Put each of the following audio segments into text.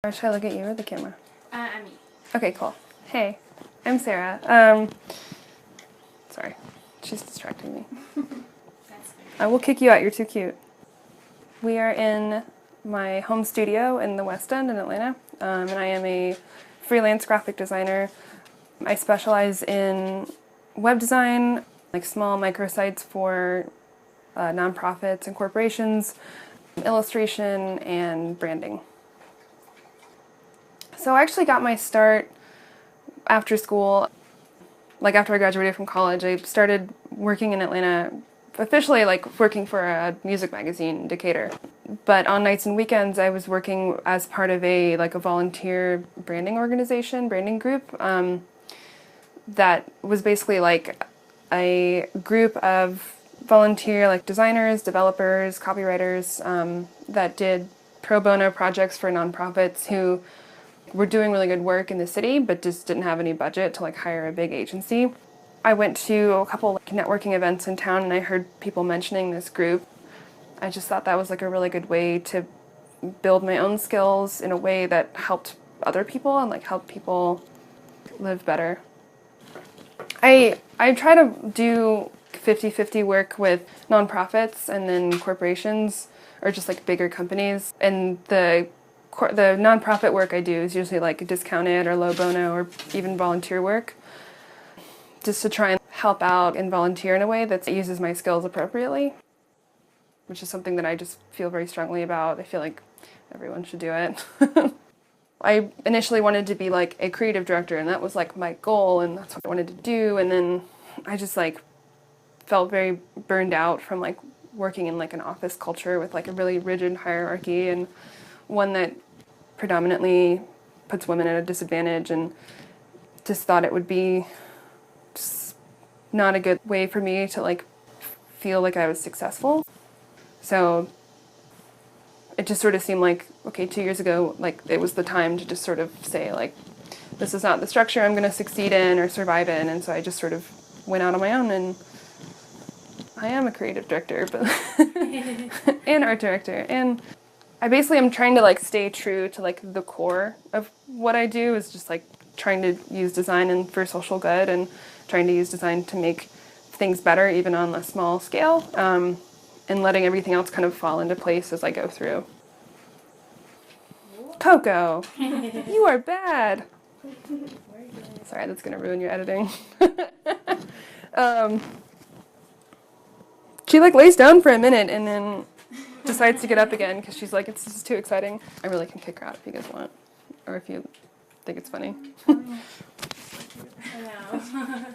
Or should I look at you or the camera? At me. Okay, cool. Hey, I'm Sarah. Sorry, she's distracting me. That's fine. I will kick you out, you're too cute. We are in my home studio in the West End in Atlanta, and I am a freelance graphic designer. I specialize in web design, like small microsites for nonprofits and corporations, illustration, and branding. So I actually got my start after school. Like after I graduated from college, I started working in Atlanta, officially like working for a music magazine, Decatur. But on nights and weekends, I was working as part of a volunteer branding organization, branding group, that was basically like a group of volunteer designers, developers, copywriters that did pro bono projects for nonprofits who were doing really good work in the city but just didn't have any budget to hire a big agency. I went to a couple networking events in town and I heard people mentioning this group. I just thought that was a really good way to build my own skills in a way that helped other people and help people live better. I try to do 50-50 work with nonprofits and then corporations or just bigger companies, and the nonprofit work I do is usually discounted or low bono or even volunteer work, just to try and help out and volunteer in a way that uses my skills appropriately, which is something that I just feel very strongly about. I feel like everyone should do it. I initially wanted to be a creative director, and that was my goal, and that's what I wanted to do, and then I just felt very burned out from working in an office culture with a really rigid hierarchy and one that predominantly puts women at a disadvantage, and just thought it would be just not a good way for me to feel like I was successful. So it just sort of seemed okay, 2 years ago, it was the time to just sort of say this is not the structure I'm going to succeed in or survive in, and so I just sort of went out on my own, and I am a creative director, but and art director, and I basically am trying to stay true to the core of what I do is just trying to use design and for social good, and trying to use design to make things better even on a small scale, and letting everything else kind of fall into place as I go through. Coco, you are bad. Sorry, that's gonna ruin your editing. She lays down for a minute and then decides to get up again because she's this is too exciting. I really can kick her out if you guys want, or if you think it's funny. I know.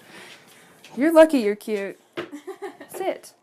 You're lucky you're cute. Sit.